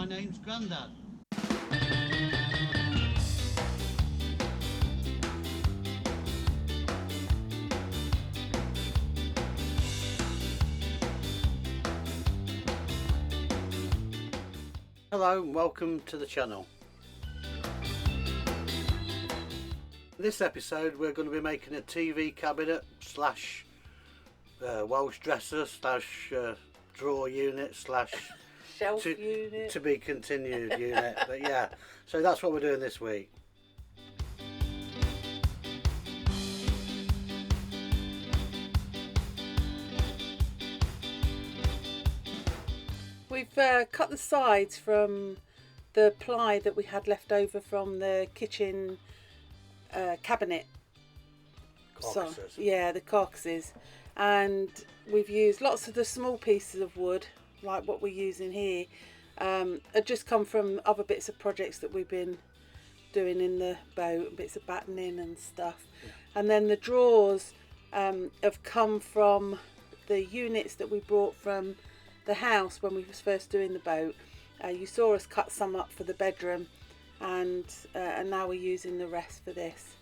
my name's Grandad. Hello and welcome to the channel. In this episode we're going to be making a TV cabinet slash Welsh dresser slash drawer unit slash shelf unit to be continued unit. But yeah, so that's what we're doing this week. We've cut the sides from the ply that we had left over from the kitchen cabinet. Carcasses. So, yeah, the carcasses. And we've used lots of the small pieces of wood, like what we're using here, had just come from other bits of projects that we've been doing in the boat, bits of battening and stuff. Yeah. And then the drawers have come from the units that we brought from the house when we was first doing the boat. You saw us cut some up for the bedroom, and now we're using the rest for this.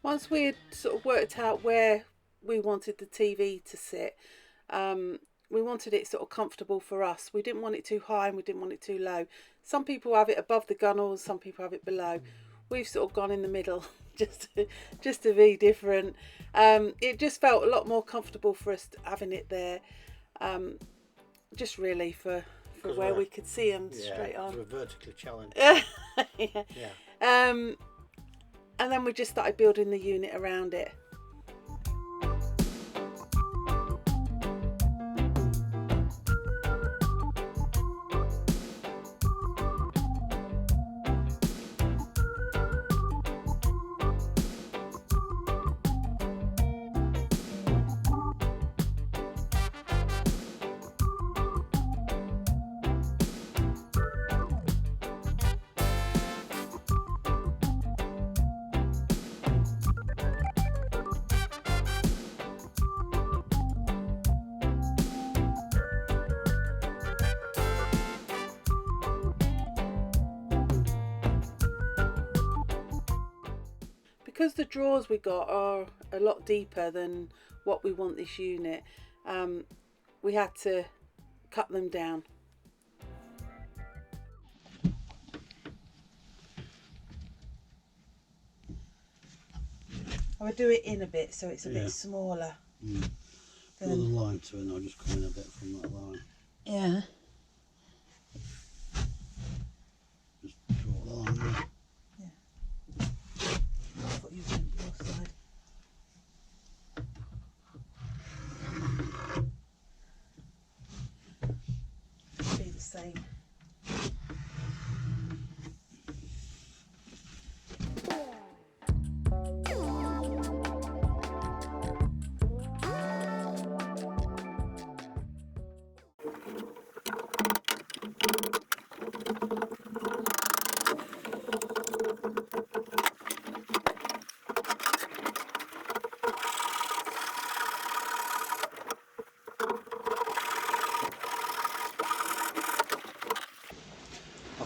Once we had sort of worked out where we wanted the TV to sit, we wanted it sort of comfortable for us. We didn't want it too high and we didn't want it too low. Some people have it above the gunnels, some people have it below. We've sort of gone in the middle just to be different. It just felt a lot more comfortable for us having it there, just really for where we could see them straight on. We're vertically challenged. Yeah. And then we just started building the unit around it. Because the drawers we got are a lot deeper than what we want this unit, we had to cut them down. I would do it in a bit so it's a bit smaller. Draw the line to it and I'll just come in a bit from that line. Yeah. Just draw the line there. Be the same.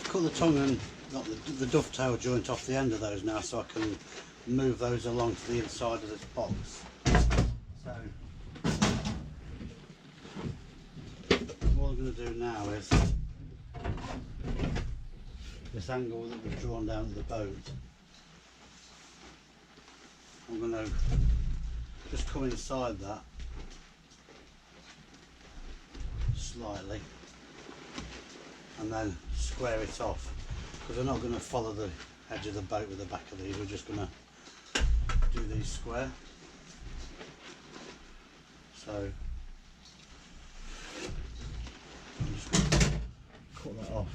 Cut the tongue and got the dovetail joint off the end of those now, so I can move those along to the inside of this box. So what I'm going to do now is this angle that we've drawn down to the boat, I'm going to just come inside that slightly and then square it off, because we're not going to follow the edge of the boat with the back of these, we're just going to do these square. So I'm just going to cut that off.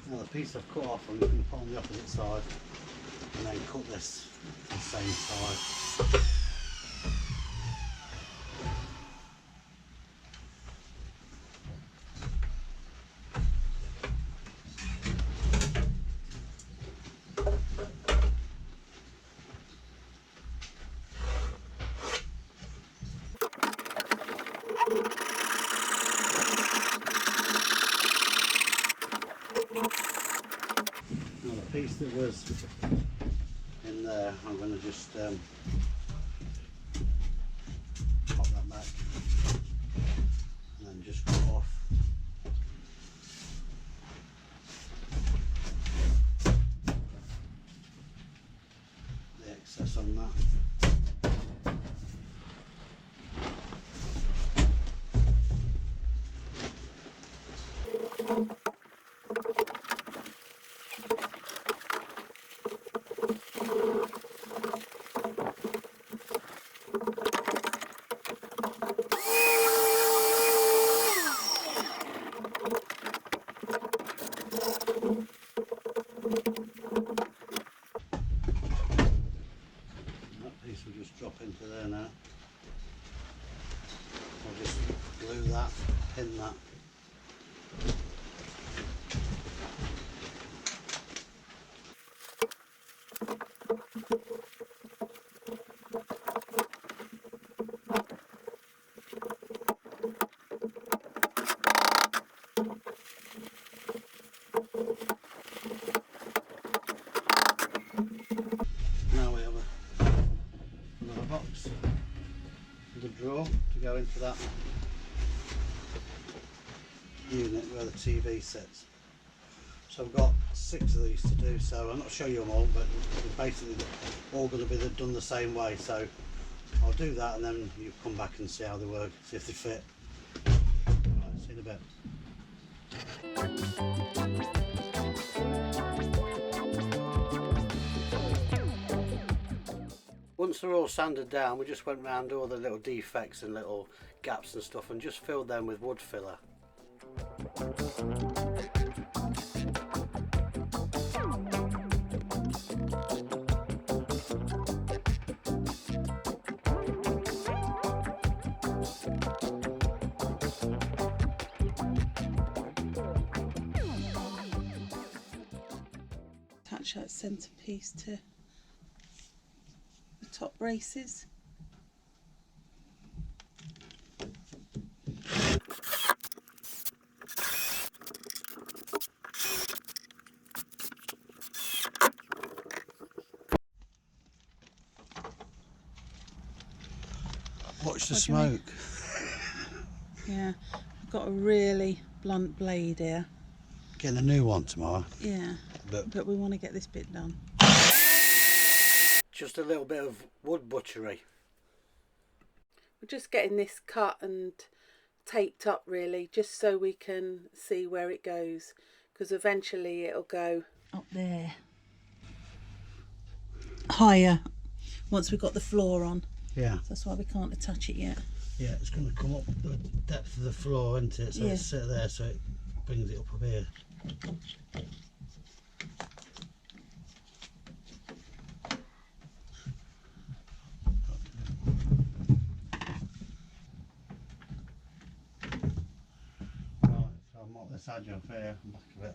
Now the piece I've cut off, I'm going to put on the opposite side and then cut this to the same side. Now the piece that was in there, I'm going to just pop that back and then just cut off the excess on that. That piece will just drop into there now. I'll just glue that, pin that. Now we have another box with a drawer to go into that unit where the TV sits. So I've got 6 of these to do, so I'm not show you them all, but they're basically all going to be done the same way. So I'll do that and then you come back and see how they work, see if they fit. Right, see you in a bit. Once they're all sanded down, we just went round all the little defects and little gaps and stuff and just filled them with wood filler. Attach that centerpiece to the top braces. Watch the What do you mean? smoke. Yeah, I've got a really blunt blade here. Getting a new one tomorrow. Yeah, But but we want to get this bit done. just a little bit of wood butchery. We're just getting this cut and taped up really, just so we can see where it goes, because eventually it'll go up there higher once we've got the floor on. Yeah. That's why we can't attach it yet. Yeah, it's going to come up the depth of the floor, isn't it? So Yeah. it's sit there, so it brings it up here. Right, so I'll mop this edge off here and back of it.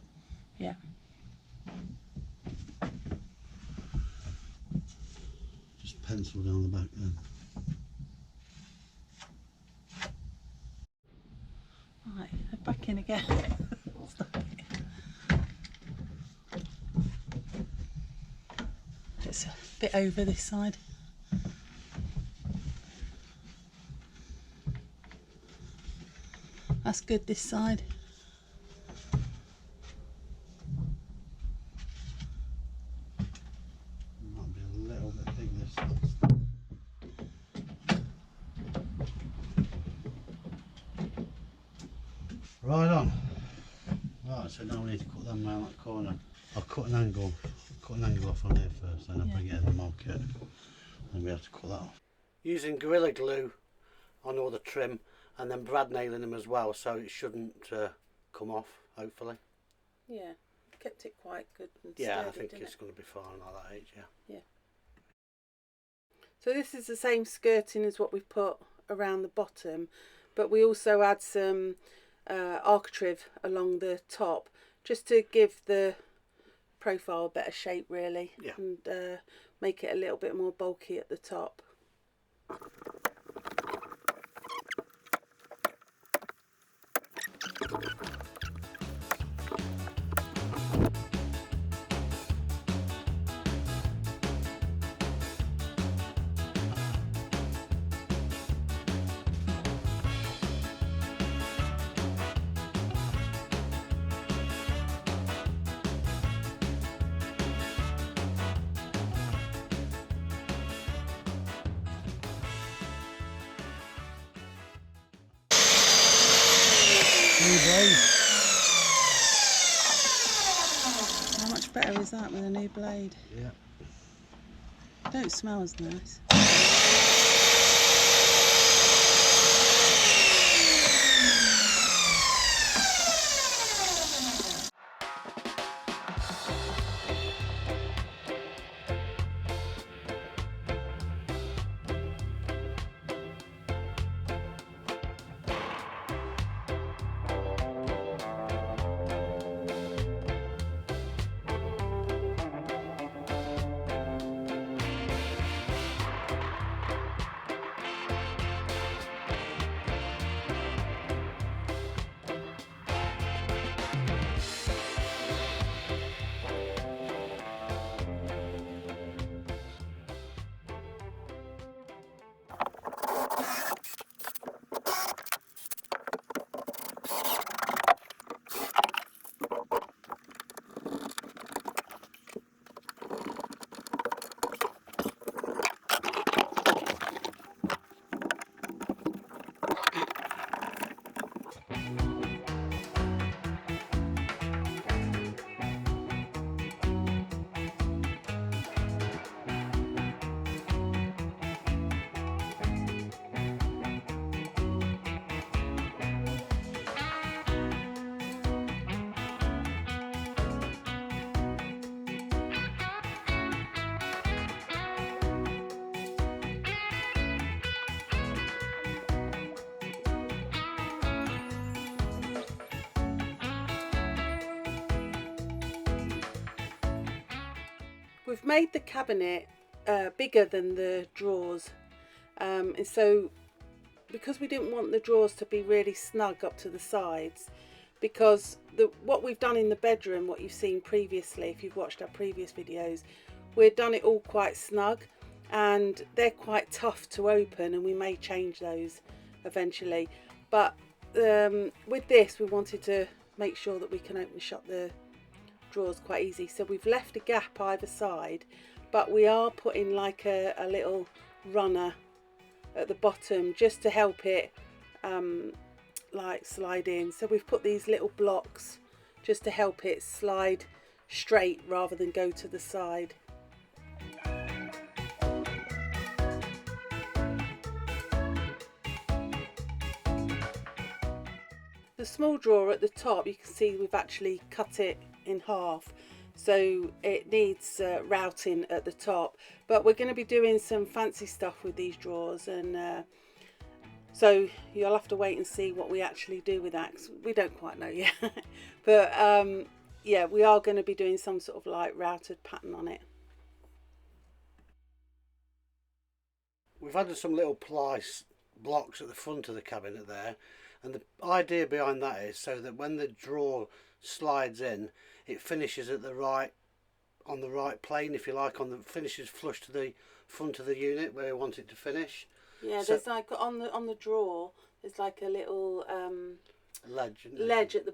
Yeah. Just pencil down the back then. Right, back in again. It's bit over this side. That's good this side. Might be a little bit big this side. Right on. Right, so now we need to cut them around that corner. I'll cut an angle off on here first, then I'll bring it in the market. Then we have to cut that off. Using Gorilla Glue on all the trim, and then brad nailing them as well, so it shouldn't come off, hopefully. Yeah, kept it quite good and Yeah, sturdy, I think didn't it's it? going to be fine like that age, yeah. Yeah. So this is the same skirting as what we've put around the bottom, but we also add some architrave along the top, just to give the profile a better shape, really. Yeah. And make it a little bit more bulky at the top. How much better is that with a new blade? Yeah. Don't smell as nice. We've made the cabinet bigger than the drawers, and so because we didn't want the drawers to be really snug up to the sides, because what we've done in the bedroom, what you've seen previously, if you've watched our previous videos, we've done it all quite snug, and they're quite tough to open, and we may change those eventually. But with this, we wanted to make sure that we can open and shut the drawers quite easy, so we've left a gap either side, but we are putting like a little runner at the bottom just to help it like slide in. So we've put these little blocks just to help it slide straight rather than go to the side. The small drawer at the top, you can see we've actually cut it in half, so it needs routing at the top, but we're going to be doing some fancy stuff with these drawers, and so you'll have to wait and see what we actually do with that, 'cause we don't quite know yet. But yeah, we are going to be doing some sort of like routed pattern on it. We've added some little ply blocks at the front of the cabinet there, and the idea behind that is so that when the drawer slides in, it finishes at the right on the right plane, if you like, on the finishes flush to the front of the unit where you want it to finish. Yeah, So, there's like on the drawer. There's like a little ledge. ledge at the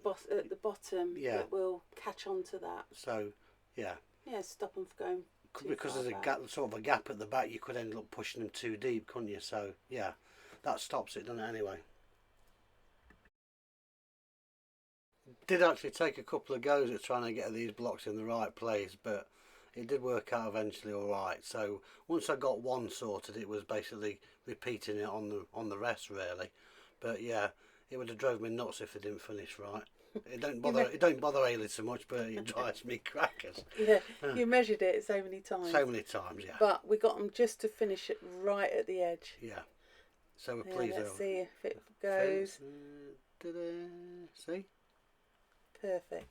bottom Yeah. that will catch onto that. So, yeah. Yeah, stop them from going too Because far there's a back. gap, sort of a gap at the back, you could end up pushing them too deep, couldn't you? So, yeah, that stops it, doesn't it, anyway? Did actually take a couple of goes at trying to get these blocks in the right place, but it did work out eventually all right. So once I got one sorted, it was basically repeating it on the rest, really. But yeah, it would have drove me nuts if it didn't finish right. It don't bother Ailey so much, but it drives me crackers. Yeah, you measured it so many times. So many times, yeah. But we got them just to finish it right at the edge. Yeah. So we're Yeah, pleased. let's see if it goes. See? Perfect.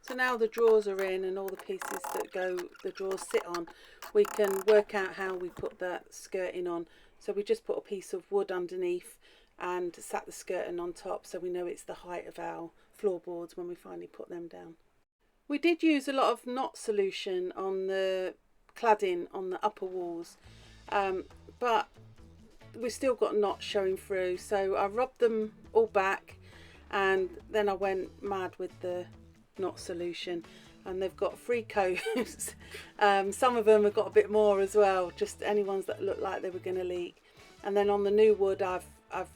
So now the drawers are in and all the pieces that the drawers sit on, we can work out how we put that skirting on. So we just put a piece of wood underneath and sat the skirting on top, so we know it's the height of our floorboards when we finally put them down. We did use a lot of knot solution on the cladding on the upper walls, but we've still got knots showing through, so I rubbed them all back and then I went mad with the knot solution, and they've got 3 coats. Some of them have got a bit more as well, just any ones that look like they were going to leak. And then on the new wood I've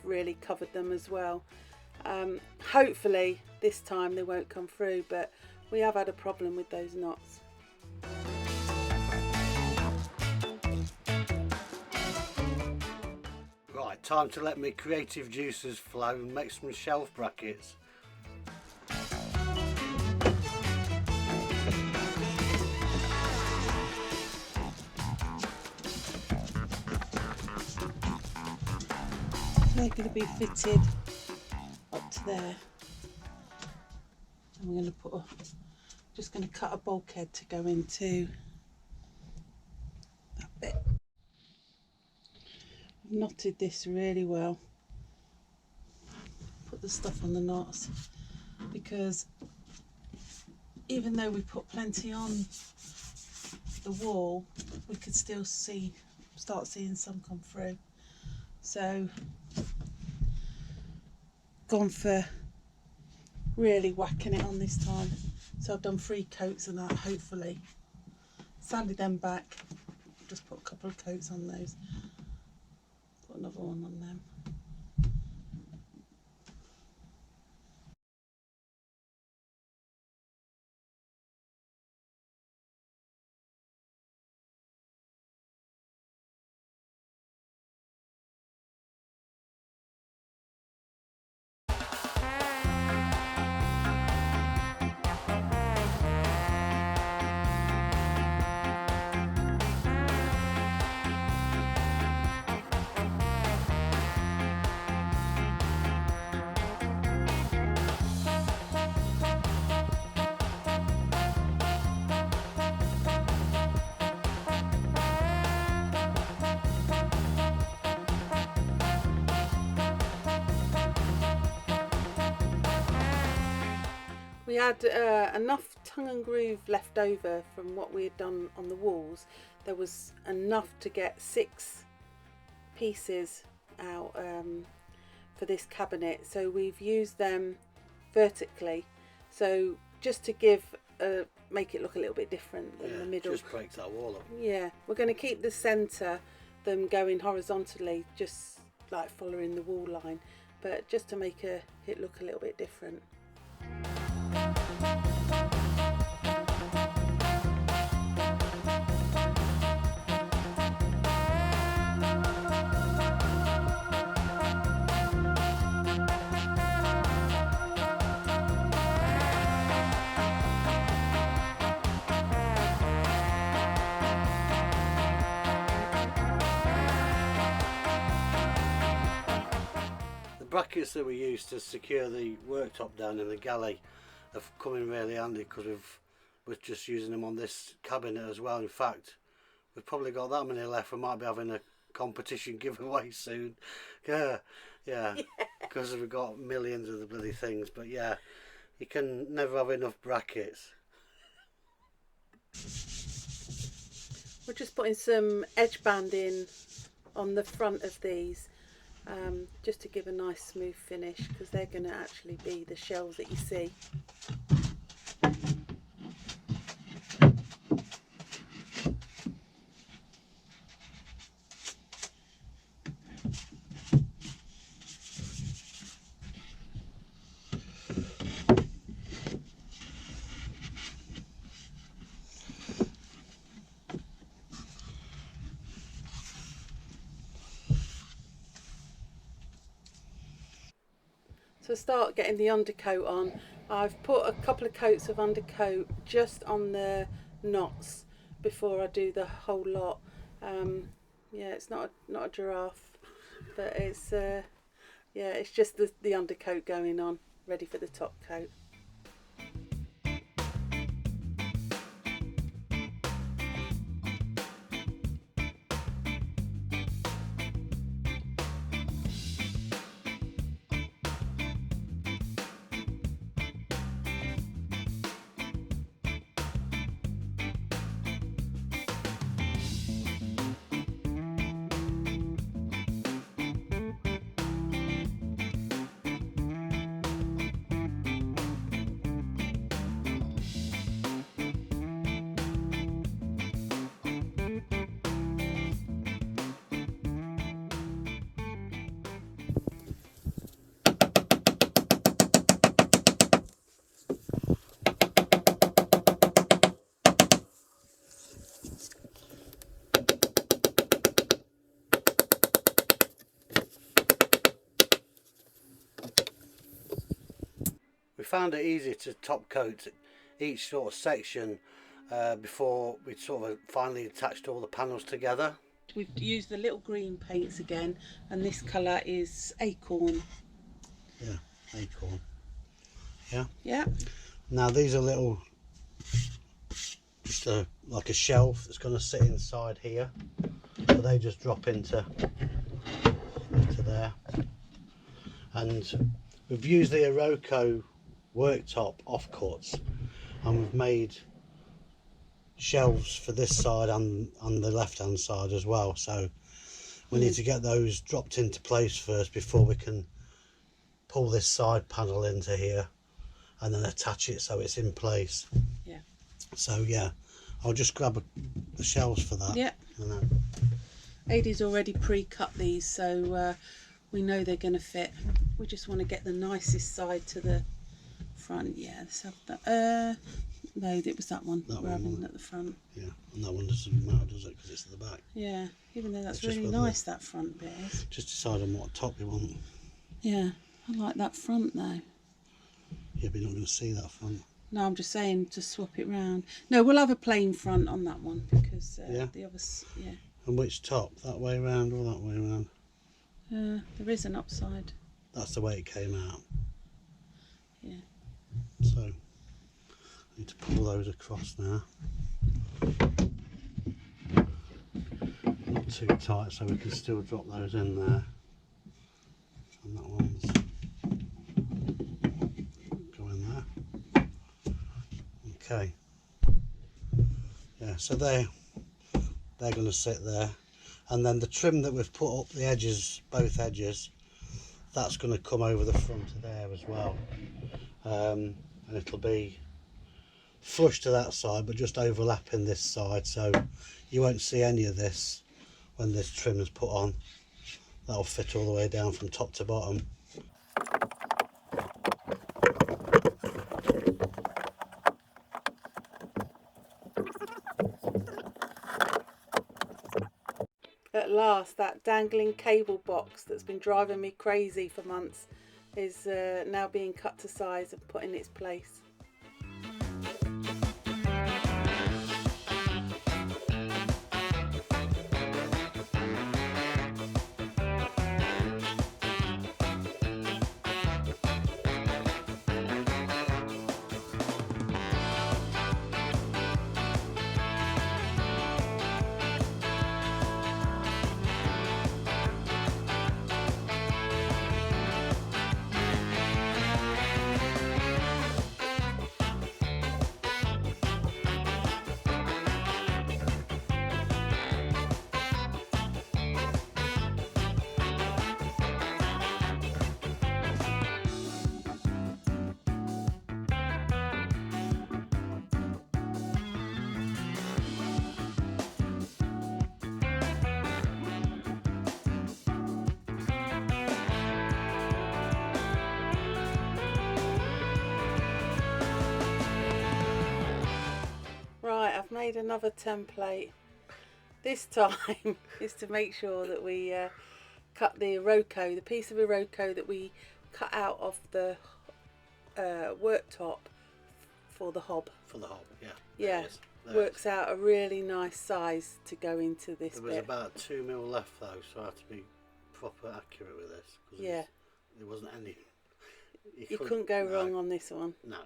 really covered them as well. Hopefully this time they won't come through, but we have had a problem with those knots. Right, time to let my creative juices flow and make some shelf brackets. They're going to be fitted up to there. I'm going to just going to cut a bulkhead to go into that bit. I've knotted this really well. Put the stuff on the knots, because even though we put plenty on the wall, we could still start seeing some come through. So gone for really whacking it on this time. So I've done 3 coats of that, hopefully. Sanded them back, just put a couple of coats on those. Put another one on them. We had enough tongue and groove left over from what we had done on the walls. There was enough to get 6 pieces out for this cabinet, so we've used them vertically, so just to make it look a little bit different in the middle. Just breaks that wall up. Yeah, we're going to keep the centre, them going horizontally, just like following the wall line, but just to make it look a little bit different. Brackets that we used to secure the worktop down in the galley have come in really handy, because we're just using them on this cabinet as well. In fact, we've probably got that many left. We might be having a competition giveaway soon. Yeah, because we've got millions of the bloody things. But yeah, You can never have enough brackets. We're just putting some edge banding on the front of these, just to give a nice smooth finish, because they're going to actually be the shelves that you see. So start getting the undercoat on. I've put a couple of coats of undercoat just on the knots before I do the whole lot. Yeah, it's not a giraffe, but it's yeah, it's just the undercoat going on, ready for the top coat. We found it easy to top coat each sort of section before we'd sort of finally attached all the panels together. We've used the little green paints again, and this colour is acorn. Yeah, acorn. Yeah. Yeah. Now these are little, just like a shelf that's going to sit inside here, so they just drop into there. And we've used the Iroko worktop offcuts, and we've made shelves for this side and on the left hand side as well, so we need to get those dropped into place first before we can pull this side panel into here and then attach it so it's in place. Yeah. So yeah, I'll just grab the shelves for that. Yeah. Adie's already pre-cut these, so we know they're going to fit. We just want to get the nicest side to the front. Yeah, let's have that. No, it was that one. We're having at the front. Yeah, and that one doesn't matter, does it? Because it's at the back. Yeah, even though that's It's just really nice, that front bit is. Just decide on what top you want. Yeah, I like that front though. Yeah, but you're not going to see that front. No, I'm just saying to swap it round. No, we'll have a plain front on that one because the others, yeah. And which top? That way round or that way round? There is an upside. That's the way it came out. Yeah. So, I need to pull those across now. Not too tight so we can still drop those in there. And that one's go in there. Okay. Yeah, so they're going to sit there. And then the trim that we've put up the edges, both edges, that's going to come over the front of there as well. And it'll be flush to that side but just overlapping this side, so you won't see any of this when this trim is put on. That'll fit all the way down from top to bottom. At last, that dangling cable box that's been driving me crazy for months is now being cut to size and put in its place. made another template. This time is to make sure that we cut the Iroko, the piece of Iroko that we cut out of the worktop for the hob. For the hob, yeah. Yeah, works out a really nice size to go into this bit. There was about 2mm left though, so I had to be proper accurate with this. Yeah. There wasn't any. You couldn't go wrong on this one. No.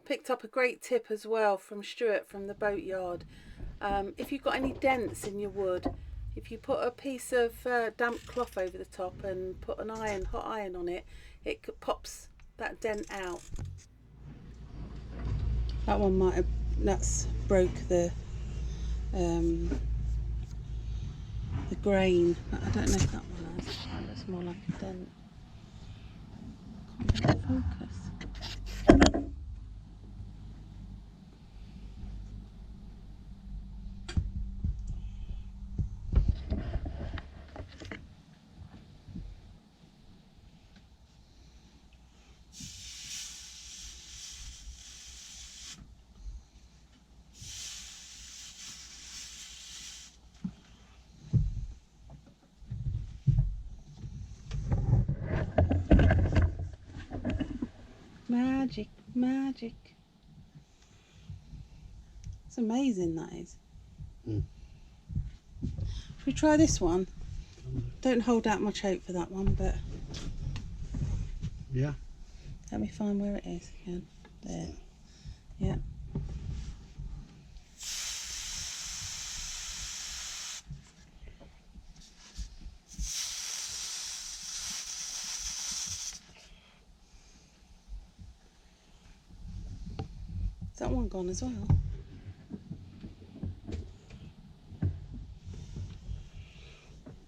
Picked up a great tip as well from Stuart from the boatyard. If you've got any dents in your wood, if you put a piece of damp cloth over the top and put an hot iron on it, it pops that dent out. That one that's broke the grain. I don't know if that one has. That looks more like a dent. Can't get it focus. Magic, magic. It's amazing, that is. Mm. Should we try this one? Don't hold out much hope for that one, but yeah. Let me find where it is again. There. Yeah. Is that one gone as well?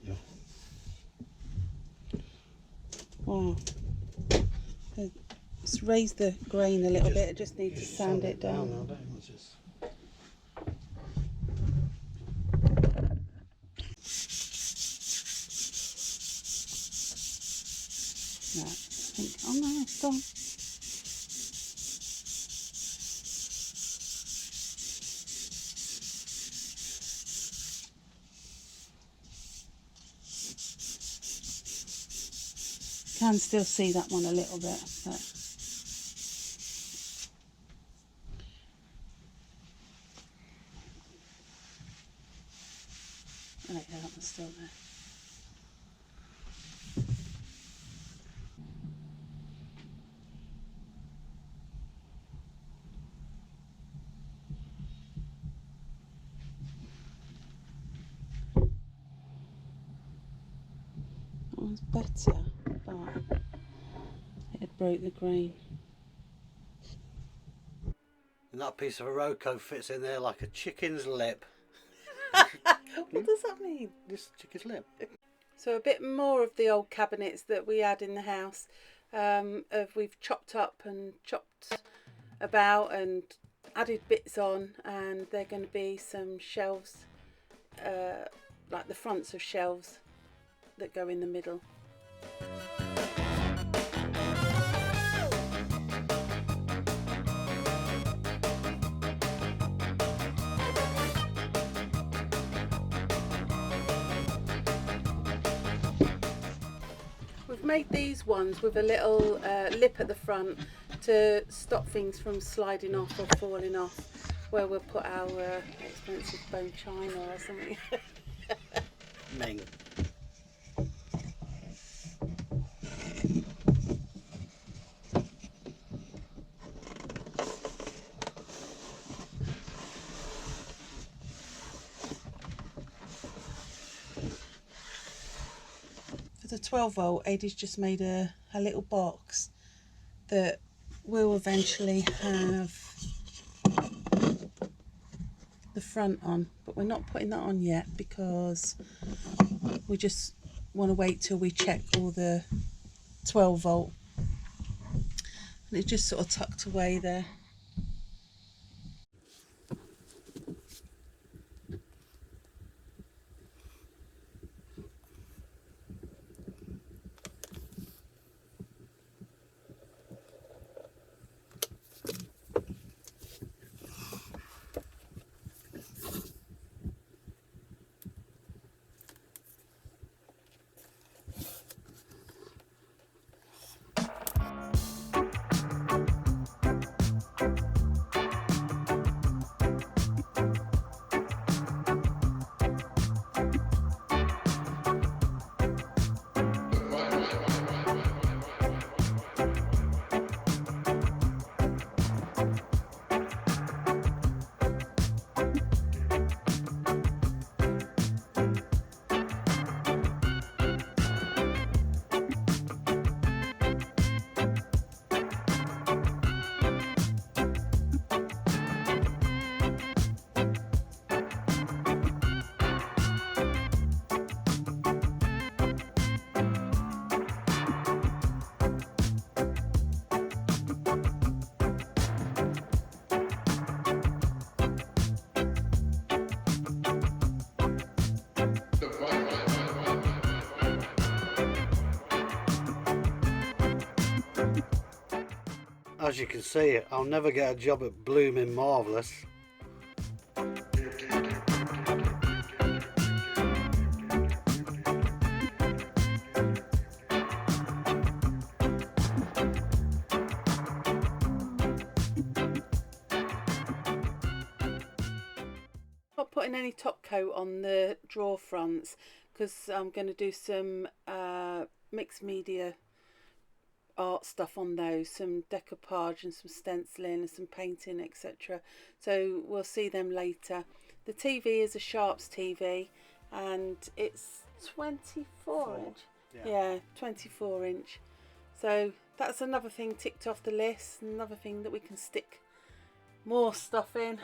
Yeah. Wow. Let's raise the grain a little bit. I just need to sand it down. Now, don't you? Let's just... Right. I think, oh no, it's gone. Can still see that one a little bit, but oh yeah, that one's still there. That one's better, but it broke the grain. And that piece of Iroko fits in there like a chicken's lip. What does that mean? This chicken's lip. So a bit more of the old cabinets that we had in the house. We've chopped up and chopped about and added bits on, and they're going to be some shelves, like the fronts of shelves that go in the middle. We've made these ones with a little lip at the front to stop things from sliding off or falling off, where we'll put our expensive bone china or something. Ming. For the 12 volt, Eddie's just made a little box that will eventually have the front on, but we're not putting that on yet because we just want to wait till we check all the 12 volt, and it's just sort of tucked away there. as you can see, I'll never get a job at blooming marvellous. Not putting any top coat on the drawer fronts because I'm going to do some mixed media art stuff on those, some decoupage and some stenciling and some painting, etc. So we'll see them later. The TV is a Sharps TV and it's 24 inch. Yeah, 24 inch. So that's another thing ticked off the list, another thing that we can stick more stuff in.